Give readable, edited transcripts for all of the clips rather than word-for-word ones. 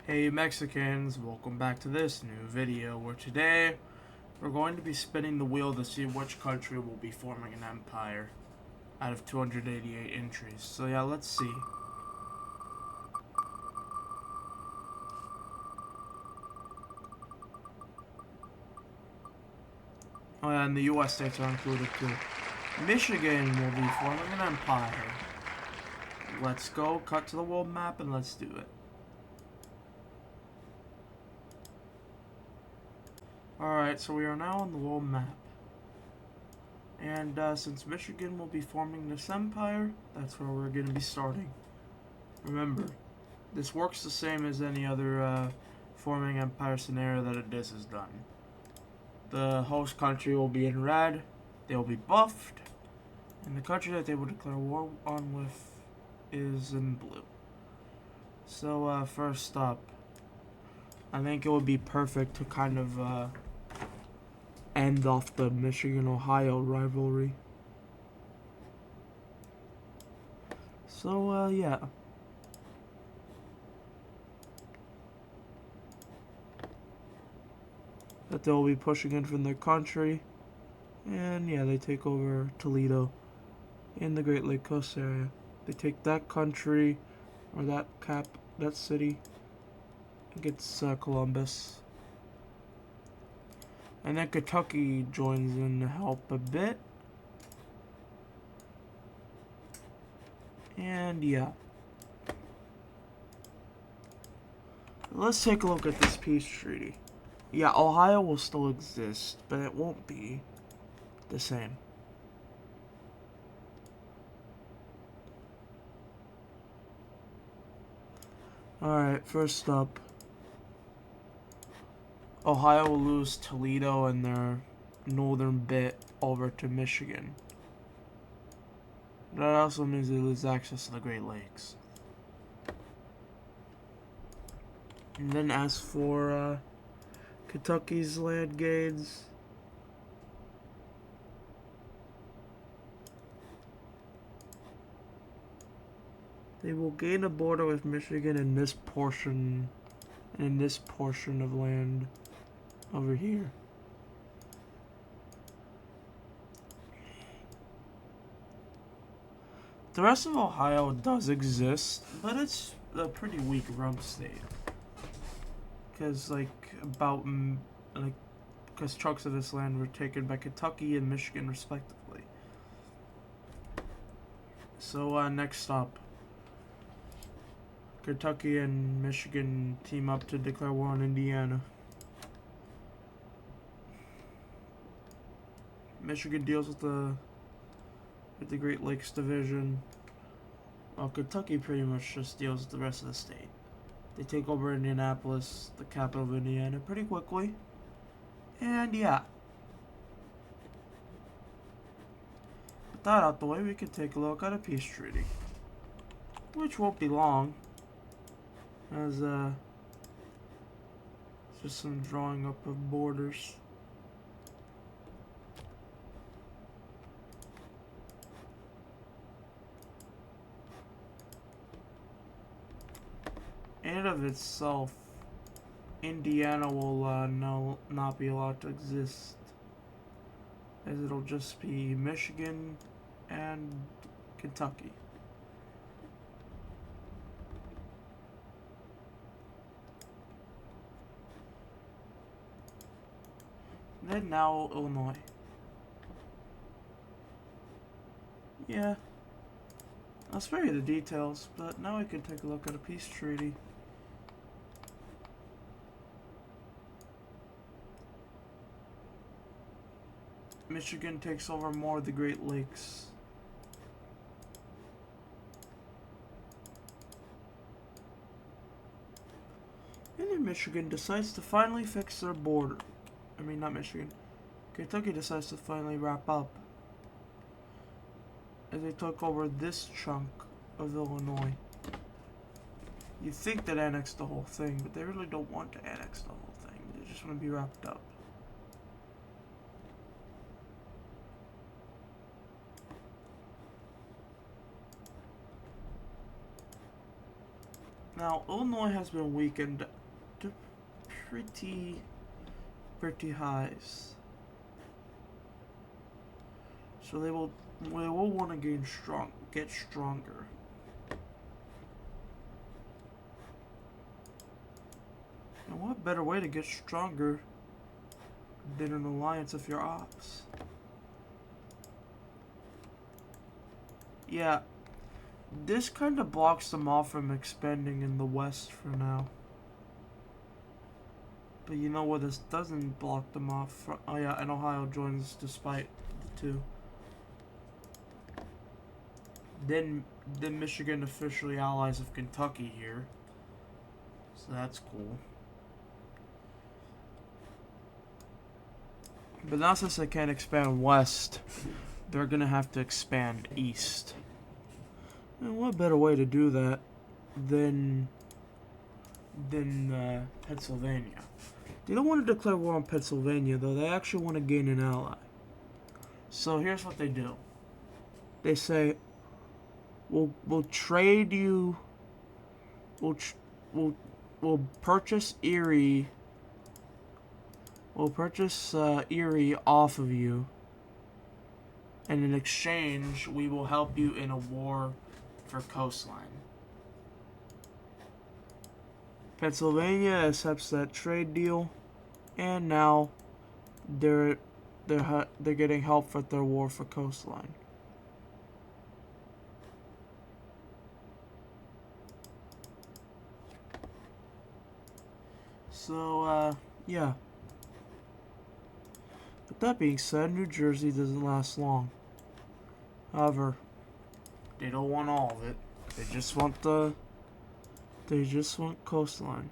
Hey Mexicans, welcome back to this new video where today we're going to be spinning the wheel to see which country will be forming an empire out of 288 entries. So yeah, let's see. Oh yeah, and the US states are included too. Michigan will be forming an empire. Let's go, cut to the world map and let's do it. Alright, so we are now on the world map. And since Michigan will be forming this empire, that's where we're going to be starting. Remember, this works the same as any other forming empire scenario that this has done. The host country will be in red, they will be buffed, and the country that they will declare war on with is in blue. So first up, I think it would be perfect to kind of end off the Michigan-Ohio rivalry. So yeah. That they'll be pushing in from their country. And yeah, they take over Toledo in the Great Lake Coast area. They take that country, or that city. I think it's Columbus. And then Kentucky joins in to help a bit. And yeah. Let's take a look at this peace treaty. Yeah, Ohio will still exist, but it won't be the same. Alright, first up. Ohio will lose Toledo and their northern bit over to Michigan. That also means they lose access to the Great Lakes. And then as for Kentucky's land gains, they will gain a border with Michigan in this portion of land over here. The rest of Ohio does exist, but it's a pretty weak rump state. Because because chunks of this land were taken by Kentucky and Michigan respectively. So next up, Kentucky and Michigan team up to declare war on Indiana. Michigan deals with the Great Lakes division, while Kentucky pretty much just deals with the rest of the state. They take over Indianapolis, the capital of Indiana, pretty quickly. And yeah. With that out the way, we can take a look at a peace treaty. Which won't be long. As just some drawing up of borders. In and of itself, Indiana will not be allowed to exist, as it'll just be Michigan and Kentucky. Then now Illinois. Yeah. I'll spare you the details, but now we can take a look at a peace treaty. Michigan takes over more of the Great Lakes. And then Michigan decides to finally fix their border. I mean, not Michigan. Kentucky decides to finally wrap up, as they took over this chunk of Illinois. You'd think they'd annex the whole thing, but they really don't want to annex the whole thing. They just want to be wrapped up. Now, Illinois has been weakened to pretty highs. So they will want to get stronger. And what better way to get stronger than an alliance of your ops? Yeah, this kind of blocks them off from expanding in the west for now. But you know what? This doesn't block them off. Oh yeah, and Ohio joins despite the two. Then Michigan officially allies of Kentucky here, so that's cool. But now since they can't expand west, they're gonna have to expand east. And what better way to do that than Pennsylvania? They don't want to declare war on Pennsylvania, though. They actually want to gain an ally. So here's what they do. They say, we'll trade you. We'll purchase Erie. We'll purchase Erie off of you. And in exchange, we will help you in a war for coastline. Pennsylvania accepts that trade deal, and now they're getting help for their war for coastline. So yeah. With that being said, New Jersey doesn't last long. However, they don't want all of it. They just want coastline.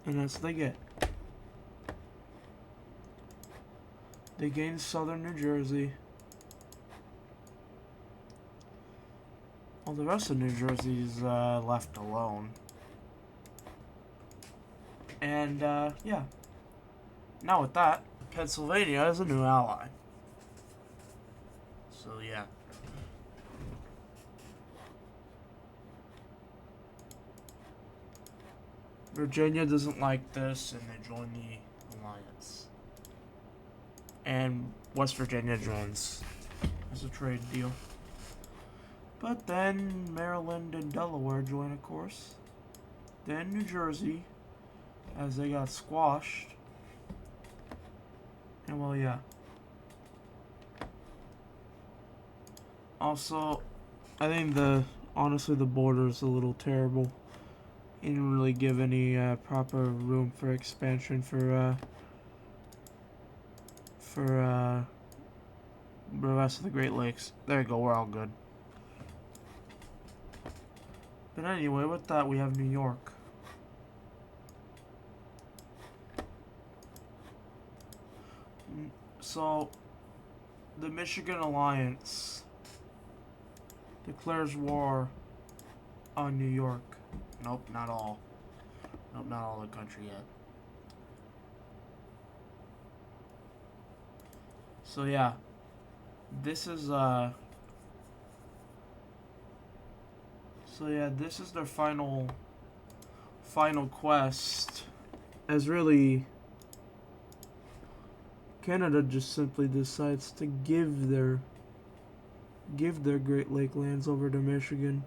And that's what they get. They gain southern New Jersey. All the rest of New Jersey is left alone. And yeah. Now with that, Pennsylvania is a new ally. So yeah. Virginia doesn't like this, and they join the alliance. And West Virginia joins as a trade deal. But then Maryland and Delaware join, of course. Then New Jersey, as they got squashed. And well, yeah. Also, I think honestly the border is a little terrible. It didn't really give any proper room for expansion for the rest of the Great Lakes. There you go, we're all good. But anyway, with that we have New York. So, the Michigan Alliance declares war on New York. Nope, not all. Nope, not all the country yet. So yeah, this is this is their final quest. As really, Canada just simply decides to give their Great Lake lands over to Michigan.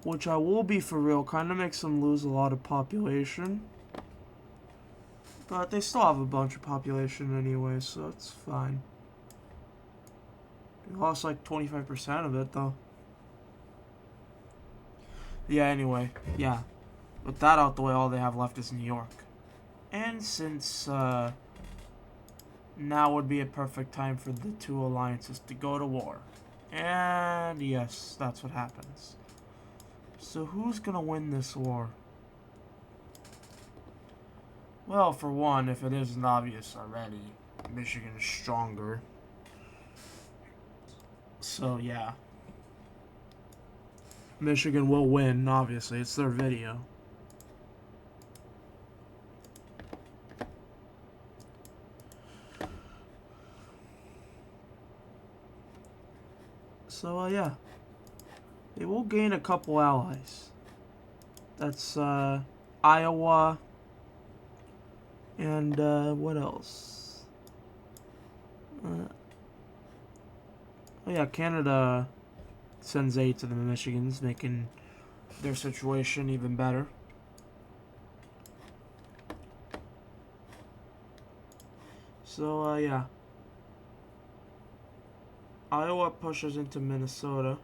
Which I will be for real, kind of makes them lose a lot of population. But they still have a bunch of population anyway, so it's fine. They lost like 25% of it though. Yeah, anyway, yeah. With that out the way, all they have left is New York. And since now would be a perfect time for the two alliances to go to war. And yes, that's what happens. So who's gonna win this war? Well, for one, if it isn't obvious already, Michigan is stronger. So yeah. Michigan will win, obviously. It's their video. So, yeah. They will gain a couple allies. That's, Iowa. And, what else? Oh, yeah, Canada sends aid to the Michigans, making their situation even better. So, yeah. Iowa pushes into Minnesota.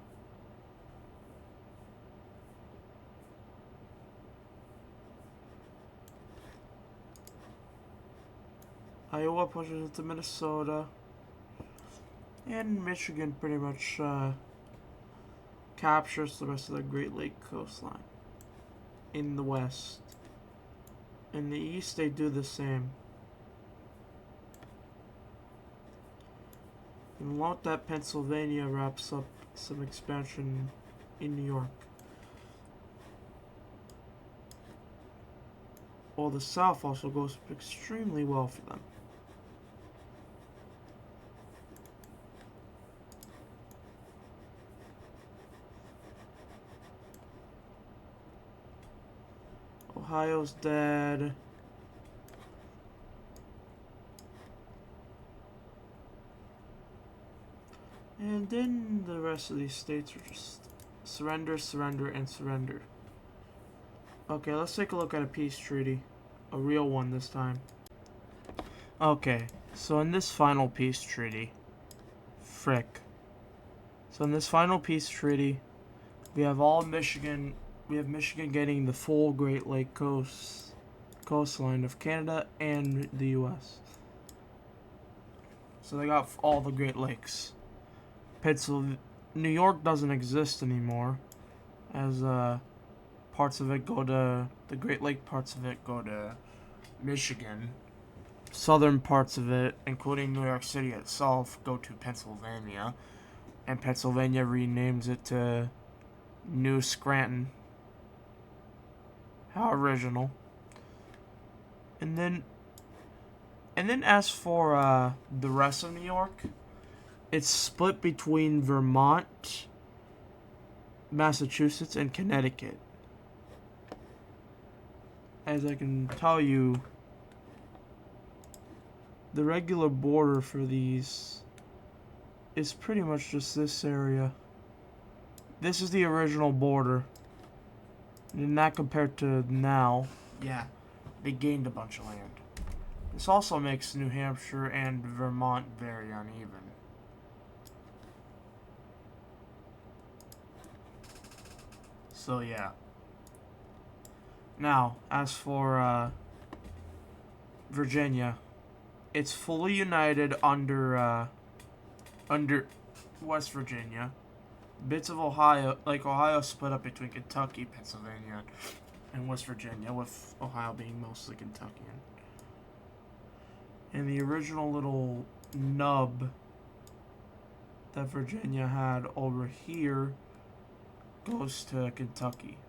Iowa pushes into Minnesota. And Michigan pretty much captures the rest of the Great Lake coastline in the west. In the east, they do the same. And along with that, Pennsylvania wraps up some expansion in New York. While the South also goes extremely well for them. Ohio's dead. And then the rest of these states are just surrender, surrender, and surrender. Okay, let's take a look at a peace treaty. A real one this time. Okay, so in this final peace treaty, So in this final peace treaty, we have Michigan getting the full Great Lake coastline of Canada and the U.S. So they got all the Great Lakes. New York doesn't exist anymore, as parts of it go to the Great Lake, parts of it go to Michigan. Southern parts of it, including New York City itself, go to Pennsylvania, and Pennsylvania renames it to New Scranton. How original. And then as for the rest of New York, it's split between Vermont, Massachusetts, and Connecticut. As I can tell you, the regular border for these is pretty much just this area. This is the original border. And not compared to now, yeah, they gained a bunch of land. This also makes New Hampshire and Vermont very uneven. So yeah. Now, as for Virginia, it's fully united under West Virginia. Bits of Ohio, like Ohio, split up between Kentucky, Pennsylvania, and West Virginia, with Ohio being mostly Kentuckian. And the original little nub that Virginia had over here goes to Kentucky.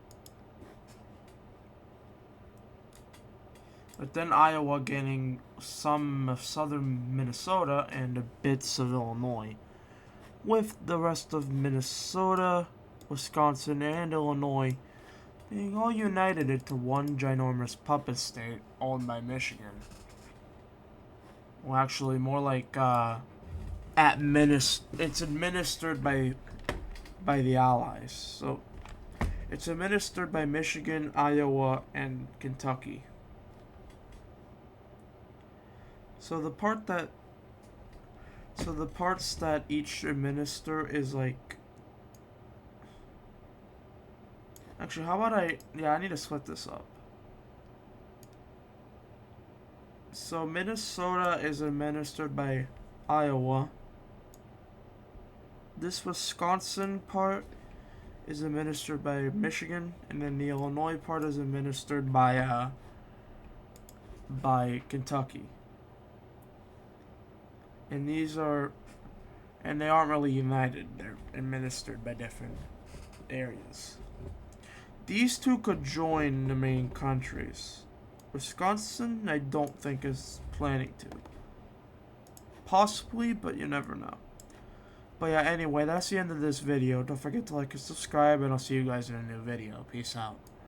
But then Iowa getting some of southern Minnesota and bits of Illinois, with the rest of Minnesota, Wisconsin, and Illinois being all united into one ginormous puppet state owned by Michigan. Well, actually, more like it's administered by the Allies. So it's administered by Michigan, Iowa, and Kentucky. So the parts that each administer is like. Actually, how about I need to split this up. So Minnesota is administered by Iowa. This Wisconsin part is administered by Michigan, and then the Illinois part is administered by Kentucky. And they aren't really united. They're administered by different areas. These two could join the main countries. Wisconsin, I don't think is planning to. Possibly, but you never know. But yeah, anyway, that's the end of this video. Don't forget to like and subscribe, and I'll see you guys in a new video. Peace out.